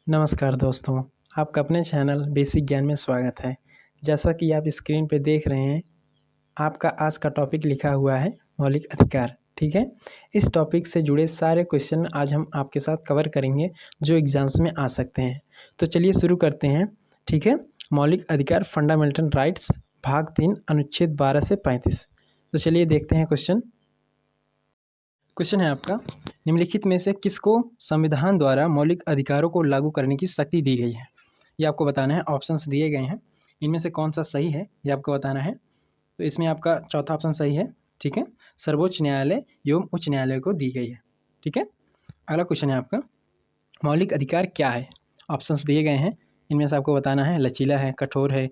नमस्कार दोस्तों, आपका अपने चैनल बेसिक ज्ञान में स्वागत है। जैसा कि आप स्क्रीन पे देख रहे हैं, आपका आज का टॉपिक लिखा हुआ है मौलिक अधिकार, ठीक है? इस टॉपिक से जुड़े सारे क्वेश्चन आज हम आपके साथ कवर करेंगे जो एग्ज़ाम्स में आ सकते हैं। तो चलिए शुरू करते हैं, ठीक है? मौलिक अधिकार फंडामेंटल राइट्स भाग 3 अनुच्छेद 12 से 35। तो चलिए देखते हैं क्वेश्चन। क्वेश्चन है आपका, निम्नलिखित में से किसको संविधान द्वारा मौलिक अधिकारों को लागू करने की शक्ति दी गई है? ये आपको बताना है। ऑप्शंस दिए गए हैं, इनमें से कौन सा सही है ये आपको बताना है। तो इसमें आपका चौथा ऑप्शन सही है, ठीक है? सर्वोच्च न्यायालय एवं उच्च न्यायालय को दी गई है, ठीक है? अगला क्वेश्चन है आपका, मौलिक अधिकार क्या है? ऑप्शंस दिए गए हैं, इनमें से आपको बताना है लचीला है, कठोर है,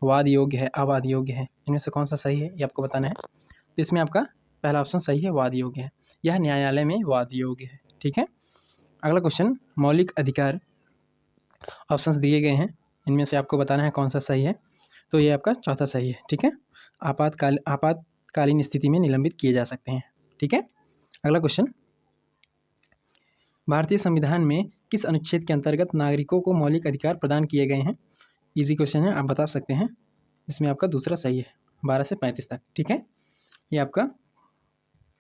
वाद योग्य है, अवाद योग्य है। इनमें से कौन सा सही है ये आपको बताना है। तो इसमें आपका पहला ऑप्शन सही है, वाद योग्य है। यह न्यायालय में वाद योग्य है, ठीक है? अगला क्वेश्चन, मौलिक अधिकार ऑप्शंस दिए गए हैं, इनमें से आपको बताना है कौन सा सही है। तो ये आपका चौथा सही है, ठीक है? आपातकालीन स्थिति में निलंबित किए जा सकते हैं, ठीक है? अगला क्वेश्चन, भारतीय संविधान में किस अनुच्छेद के अंतर्गत नागरिकों को मौलिक अधिकार प्रदान किए गए हैं? इजी क्वेश्चन है, आप बता सकते हैं। इसमें आपका दूसरा सही है, 12 से 35 तक, ठीक है? ये आपका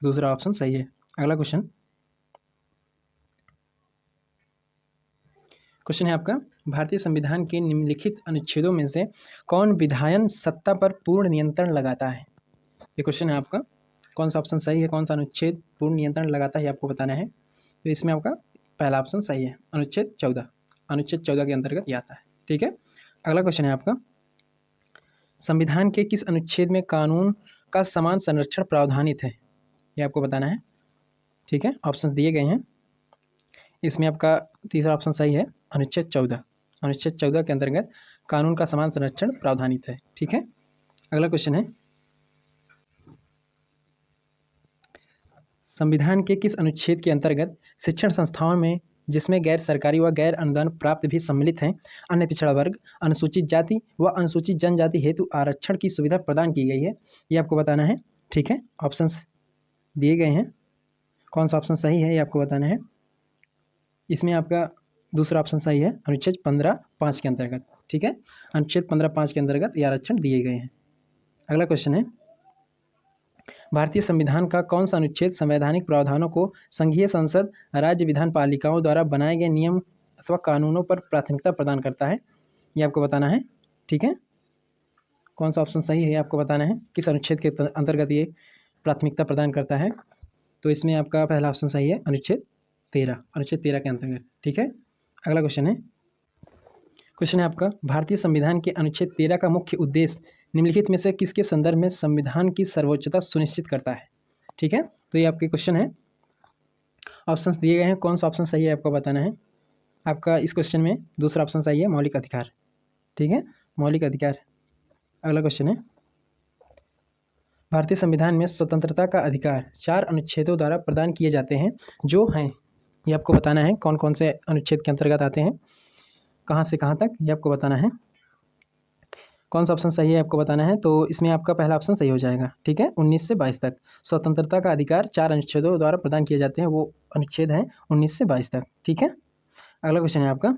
दूसरा ऑप्शन सही है। अगला क्वेश्चन है आपका, भारतीय संविधान के निम्नलिखित अनुच्छेदों में से कौन विधायन सत्ता पर पूर्ण नियंत्रण लगाता है? ये क्वेश्चन है आपका, कौन सा ऑप्शन सही है, कौन सा अनुच्छेद पूर्ण नियंत्रण लगाता है, ये आपको बताना है। तो इसमें आपका पहला ऑप्शन सही है, अनुच्छेद 14 के अंतर्गत ये आता है, ठीक है? अगला क्वेश्चन है आपका, संविधान के किस अनुच्छेद में कानून का समान संरक्षण प्रावधानित है? ये आपको बताना है, ठीक है? ऑप्शन दिए गए हैं, इसमें आपका तीसरा ऑप्शन सही है, अनुच्छेद 14 के अंतर्गत कानून का समान संरक्षण प्रावधानित है, ठीक है? अगला क्वेश्चन है, संविधान के किस अनुच्छेद के अंतर्गत शिक्षण संस्थाओं में जिसमें गैर सरकारी व गैर अनुदान प्राप्त भी सम्मिलित हैं अन्य पिछड़ा वर्ग, अनुसूचित जाति व अनुसूचित जनजाति हेतु आरक्षण की सुविधा प्रदान की गई है? ये आपको बताना है, ठीक है? ऑप्शंस दिए गए हैं, कौन सा ऑप्शन सही है ये आपको बताना है। इसमें आपका दूसरा ऑप्शन सही है, अनुच्छेद 15(5) के अंतर्गत, ठीक है? अनुच्छेद 15(5) के अंतर्गत ये आरक्षण दिए गए हैं। अगला क्वेश्चन है, भारतीय संविधान का कौन सा अनुच्छेद संवैधानिक प्रावधानों को संघीय संसद, राज्य विधान पालिकाओं द्वारा बनाए गए नियम अथवा कानूनों पर प्राथमिकता प्रदान करता है? ये आपको बताना है, ठीक है? कौन सा ऑप्शन सही है आपको बताना है, किस अनुच्छेद के अंतर्गत ये प्राथमिकता प्रदान करता है। तो इसमें आपका पहला ऑप्शन सही है, अनुच्छेद 13 के अंतर्गत, ठीक है? अगला क्वेश्चन है आपका, भारतीय संविधान के अनुच्छेद 13 का मुख्य उद्देश्य निम्नलिखित में से किसके संदर्भ में संविधान की सर्वोच्चता सुनिश्चित करता है? ठीक है, तो ये आपके क्वेश्चन है, ऑप्शंस दिए गए हैं, कौन सा ऑप्शन सही है आपको बताना है। आपका इस क्वेश्चन में दूसरा ऑप्शन सही है, मौलिक अधिकार, ठीक है? मौलिक अधिकार। अगला क्वेश्चन है, भारतीय संविधान में स्वतंत्रता का अधिकार 4 अनुच्छेदों द्वारा प्रदान किए जाते हैं, जो हैं, ये आपको बताना है कौन कौन से अनुच्छेद के अंतर्गत आते हैं, कहाँ से कहाँ तक, ये आपको बताना है। कौन सा ऑप्शन सही है आपको बताना है। तो इसमें आपका पहला ऑप्शन सही हो जाएगा, ठीक है? 19 से 22 तक स्वतंत्रता का अधिकार 4 अनुच्छेदों द्वारा प्रदान किए जाते हैं, वो अनुच्छेद हैं 19 से 22 तक, ठीक है? अगला क्वेश्चन है आपका,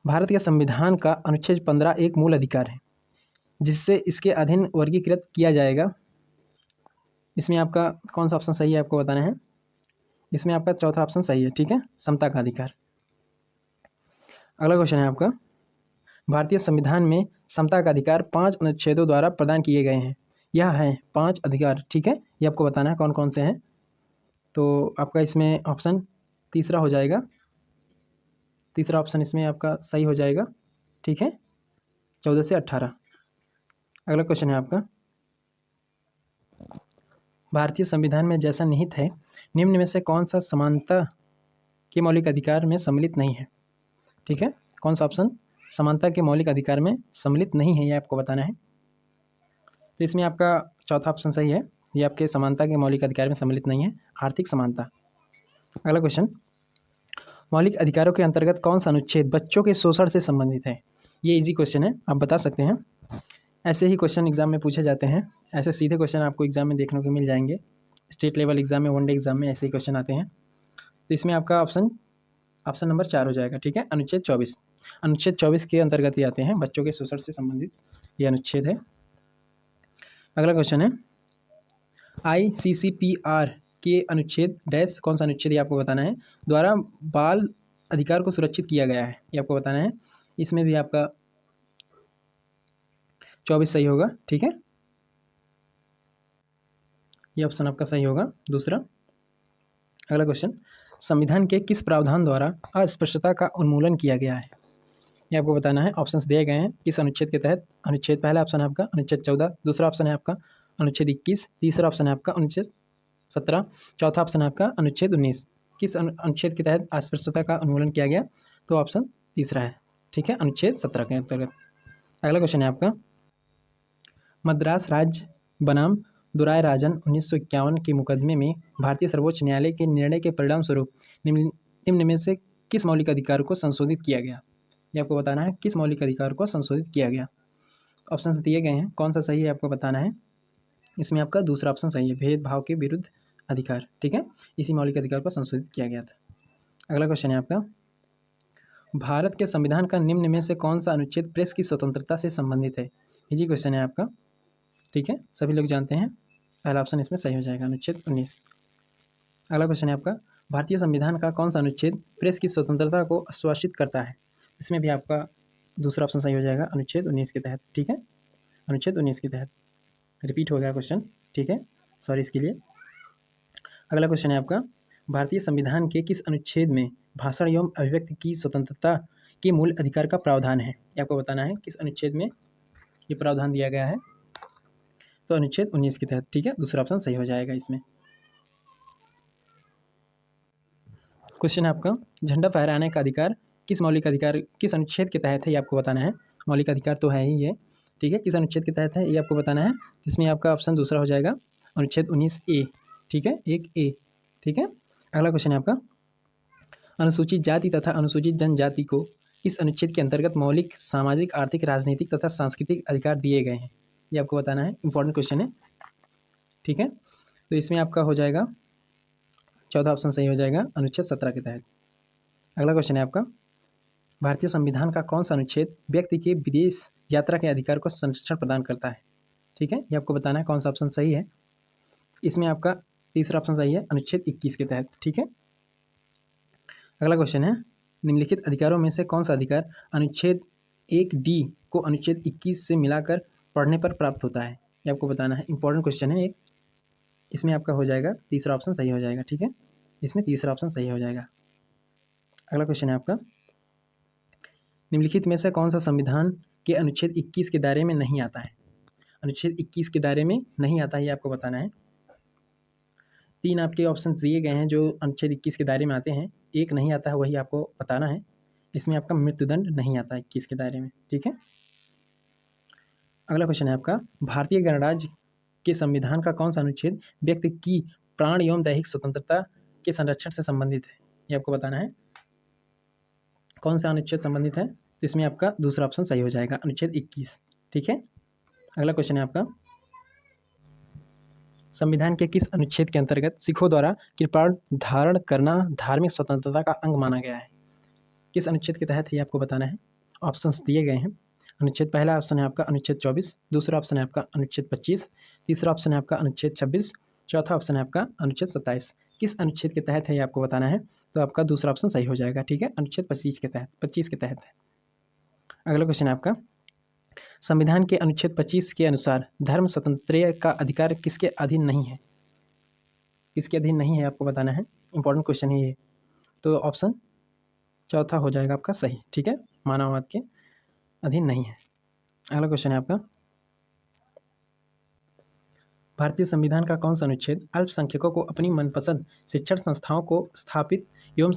भारत के संविधान का अनुच्छेद 15 एक मूल अधिकार है जिससे इसके अधीन वर्गीकृत किया जाएगा। इसमें आपका कौन सा ऑप्शन सही है आपको बताना है। इसमें आपका चौथा ऑप्शन सही है, ठीक है? समता का अधिकार। अगला क्वेश्चन है आपका, भारतीय संविधान में समता का अधिकार 5 अनुच्छेदों द्वारा प्रदान किए गए हैं। यह हैं 5 अधिकार, ठीक है? ये आपको बताना है कौन कौन से हैं। तो आपका इसमें ऑप्शन तीसरा हो जाएगा, तीसरा ऑप्शन इसमें आपका सही हो जाएगा, ठीक है? 14 से 18। अगला क्वेश्चन है आपका, भारतीय संविधान में जैसा निहित है निम्न में से कौन सा समानता के मौलिक अधिकार में सम्मिलित नहीं है? ठीक है, कौन सा ऑप्शन समानता के मौलिक अधिकार में सम्मिलित नहीं है, ये आपको बताना है। तो इसमें आपका चौथा ऑप्शन सही है, ये आपके समानता के मौलिक अधिकार में सम्मिलित नहीं है, आर्थिक समानता। अगला क्वेश्चन, मौलिक अधिकारों के अंतर्गत कौन सा अनुच्छेद बच्चों के शोषण से संबंधित है? ये इजी क्वेश्चन है, आप बता सकते हैं। ऐसे ही क्वेश्चन एग्जाम में पूछे जाते हैं, ऐसे सीधे क्वेश्चन आपको एग्जाम में देखने को मिल जाएंगे। स्टेट लेवल एग्जाम में, वनडे एग्जाम में ऐसे ही क्वेश्चन आते हैं। तो इसमें आपका ऑप्शन ऑप्शन नंबर 4 हो जाएगा। ठीक है, अनुच्छेद 24। अनुच्छेद 24 के अंतर्गत ही आते हैं बच्चों के शोषण से संबंधित ये अनुच्छेद है। अगला क्वेश्चन है ICCPR के अनुच्छेद डैश, कौन सा अनुच्छेद ये आपको बताना है, द्वारा बाल अधिकार को सुरक्षित किया गया है, ये आपको बताना है। इसमें भी आपका 24 सही होगा। ठीक है, ये ऑप्शन आपका सही होगा दूसरा। अगला क्वेश्चन, संविधान के किस प्रावधान द्वारा अस्पृश्यता का उन्मूलन किया गया है, ये आपको बताना है। ऑप्शंस दिए गए हैं किस अनुच्छेद के तहत। अनुच्छेद, पहला ऑप्शन है आपका अनुच्छेद 14, दूसरा ऑप्शन है आपका अनुच्छेद 21, तीसरा ऑप्शन है आपका अनुच्छेद 17, चौथा ऑप्शन है आपका अनुच्छेद 19। किस अनुच्छेद के तहत अस्पृश्यता का उन्मूलन किया गया, तो ऑप्शन तीसरा है। ठीक है, अनुच्छेद 17 के अंतर्गत। अगला क्वेश्चन है आपका, मद्रास राज्य बनाम दुराय राजन 1951 के मुकदमे में भारतीय सर्वोच्च न्यायालय के निर्णय के परिणाम स्वरूप निम्न में से किस मौलिक अधिकार को संशोधित किया गया, ये आपको बताना है। किस मौलिक अधिकार को संशोधित किया गया, ऑप्शंस दिए गए हैं, कौन सा सही है आपको बताना है। इसमें आपका दूसरा ऑप्शन सही है, भेदभाव के विरुद्ध अधिकार। ठीक है, इसी मौलिक अधिकार को संशोधित किया गया था। अगला क्वेश्चन है आपका, भारत के संविधान का निम्न में से कौन सा अनुच्छेद प्रेस की स्वतंत्रता से संबंधित है, इजी क्वेश्चन है आपका। ठीक है, सभी लोग जानते हैं, पहला ऑप्शन इसमें सही हो जाएगा, अनुच्छेद 19। अगला क्वेश्चन है आपका, भारतीय संविधान का कौन सा अनुच्छेद प्रेस की स्वतंत्रता को आश्वासित करता है, इसमें भी आपका दूसरा ऑप्शन सही हो जाएगा, अनुच्छेद 19 के तहत। ठीक है, अनुच्छेद 19 के तहत। रिपीट हो गया क्वेश्चन। ठीक है, सॉरी इसके लिए। अगला क्वेश्चन है आपका, भारतीय संविधान के किस अनुच्छेद में भाषण एवं अभिव्यक्ति की स्वतंत्रता के मूल अधिकार का प्रावधान है, ये आपको बताना है। किस अनुच्छेद में ये प्रावधान दिया गया है, तो अनुच्छेद 19 के तहत। ठीक है, दूसरा ऑप्शन सही हो जाएगा इसमें। क्वेश्चन है आपका, झंडा फहराने का अधिकार किस मौलिक अधिकार, किस अनुच्छेद के तहत है, ये आपको बताना है। मौलिक अधिकार तो है ही ये। ठीक है, किस अनुच्छेद के तहत है ये आपको बताना है, जिसमें आपका ऑप्शन दूसरा हो जाएगा, अनुच्छेद 19A। ठीक है, 1A। ठीक है, अगला क्वेश्चन है आपका, अनुसूचित जाति तथा अनुसूचित जनजाति को इस अनुच्छेद के अंतर्गत मौलिक सामाजिक, आर्थिक, राजनीतिक तथा सांस्कृतिक अधिकार दिए गए हैं, ये आपको बताना है। इंपॉर्टेंट क्वेश्चन है। ठीक है, तो इसमें आपका हो जाएगा चौथा ऑप्शन सही हो जाएगा, अनुच्छेद 17 के तहत। अगला क्वेश्चन है आपका, भारतीय संविधान का कौन सा अनुच्छेद व्यक्ति के विदेश यात्रा के अधिकार को संरक्षण प्रदान करता है। ठीक है, ये आपको बताना है कौन सा ऑप्शन सही है। इसमें आपका तीसरा ऑप्शन सही है, अनुच्छेद 21 के तहत। ठीक है, अगला क्वेश्चन है, निम्नलिखित अधिकारों में से कौन सा अधिकार अनुच्छेद 1D को अनुच्छेद 21 से मिलाकर पढ़ने पर प्राप्त होता है, ये आपको बताना है। इंपॉर्टेंट क्वेश्चन है एक, इसमें आपका हो जाएगा तीसरा ऑप्शन सही हो जाएगा। ठीक है, इसमें तीसरा ऑप्शन सही हो जाएगा। अगला क्वेश्चन है आपका, निम्नलिखित में से कौन सा संविधान के अनुच्छेद 21 के दायरे में नहीं आता है, अनुच्छेद 21 के दायरे में नहीं आता है, ये आपको बताना है। तीन आपके ऑप्शन दिए गए हैं जो अनुच्छेद 21 के दायरे में आते हैं, एक नहीं आता है, वही आपको बताना है। इसमें आपका मृत्युदंड नहीं आता है 21 के दायरे में। ठीक है, अगला क्वेश्चन है आपका, भारतीय गणराज्य के संविधान का कौन सा अनुच्छेद व्यक्ति की प्राण एवं दैहिक स्वतंत्रता के संरक्षण से संबंधित है, ये आपको बताना है। कौन सा अनुच्छेद संबंधित है, तो इसमें आपका दूसरा ऑप्शन सही हो जाएगा, अनुच्छेद 21। ठीक है, अगला क्वेश्चन है आपका, संविधान के किस अनुच्छेद के अंतर्गत सिखों द्वारा कृपाण धारण करना धार्मिक स्वतंत्रता का अंग माना गया है, किस अनुच्छेद के तहत ये आपको बताना है। ऑप्शंस दिए गए हैं, अनुच्छेद, पहला ऑप्शन है आपका अनुच्छेद 24, दूसरा ऑप्शन है आपका अनुच्छेद 25, तीसरा ऑप्शन है आपका अनुच्छेद 26, चौथा ऑप्शन है आपका अनुच्छेद 27। किस अनुच्छेद के तहत है ये आपको बताना है, तो आपका दूसरा ऑप्शन सही हो जाएगा। ठीक है, अनुच्छेद 25 के तहत, 25 के तहत है। अगला क्वेश्चन है आपका, संविधान के अनुच्छेद 25 के अनुसार धर्म स्वतंत्रता का अधिकार किसके अधीन नहीं है, किसके अधीन नहीं है आपको बताना है। इंपॉर्टेंट क्वेश्चन है ये, तो ऑप्शन चौथा हो जाएगा आपका सही। ठीक है, मानववाद के अधीन नहीं है। अगला क्वेश्चन है आपका, भारतीय संविधान का कौन सा अनुच्छेद अल्पसंख्यकों को अपनी मनपसंद शिक्षण संस्थाओं को स्थापित एवं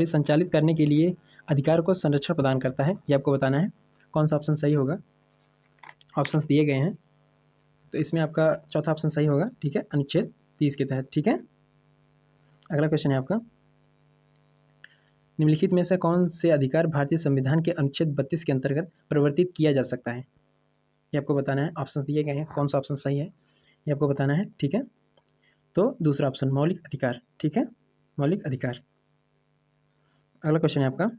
संचालित करने के लिए अधिकार को संरक्षण प्रदान करता है, ये आपको बताना है। कौन सा ऑप्शन सही होगा, ऑप्शंस दिए गए हैं, तो इसमें आपका चौथा ऑप्शन सही होगा। ठीक है, अनुच्छेद 30 के तहत। ठीक है, अगला क्वेश्चन है आपका, निम्नलिखित में से कौन से अधिकार भारतीय संविधान के अनुच्छेद 32 के अंतर्गत परिवर्तित किया जा सकता है, ये आपको बताना है। ऑप्शन दिए गए हैं, कौन सा ऑप्शन सही है ये आपको बताना है। ठीक है, तो दूसरा ऑप्शन मौलिक अधिकार। ठीक है, मौलिक अधिकार। अगला क्वेश्चन है आपका,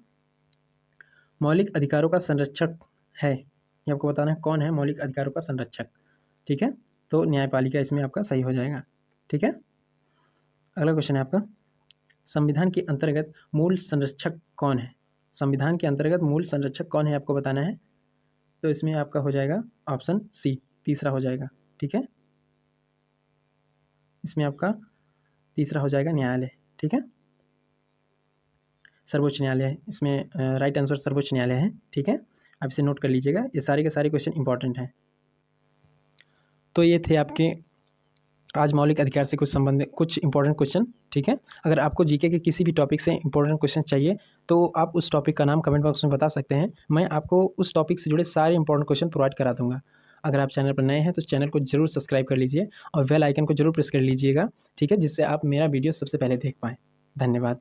मौलिक अधिकारों का संरक्षक है, ये आपको बताना है कौन है मौलिक अधिकारों का संरक्षक। ठीक है, तो न्यायपालिका इसमें आपका सही हो जाएगा। ठीक है, अगला क्वेश्चन है आपका, संविधान के अंतर्गत मूल संरक्षक कौन है। संविधान के अंतर्गत मूल संरक्षक कौन है आपको बताना है, तो इसमें आपका हो जाएगा ऑप्शन सी, तीसरा हो जाएगा। ठीक है, इसमें आपका तीसरा हो जाएगा न्यायालय। ठीक है, सर्वोच्च न्यायालय है इसमें, राइट आंसर सर्वोच्च न्यायालय है। ठीक है, आप इसे नोट कर लीजिएगा, ये सारे के सारे क्वेश्चन इंपॉर्टेंट हैं। तो ये थे आपके आज मौलिक अधिकार से कुछ संबंधित कुछ इंपॉर्टेंट क्वेश्चन। ठीक है, अगर आपको जीके के किसी भी टॉपिक से इंपॉर्टेंट क्वेश्चन चाहिए तो आप उस टॉपिक का नाम कमेंट बॉक्स में बता सकते हैं, मैं आपको उस टॉपिक से जुड़े सारे इंपॉर्टेंट क्वेश्चन प्रोवाइड करा दूंगा। अगर आप चैनल पर नए हैं तो चैनल को जरूर सब्सक्राइब कर लीजिए और बेल आइकन को जरूर प्रेस कर लीजिएगा। ठीक है, जिससे आप मेरा वीडियो सबसे पहले देख पाएँ। धन्यवाद।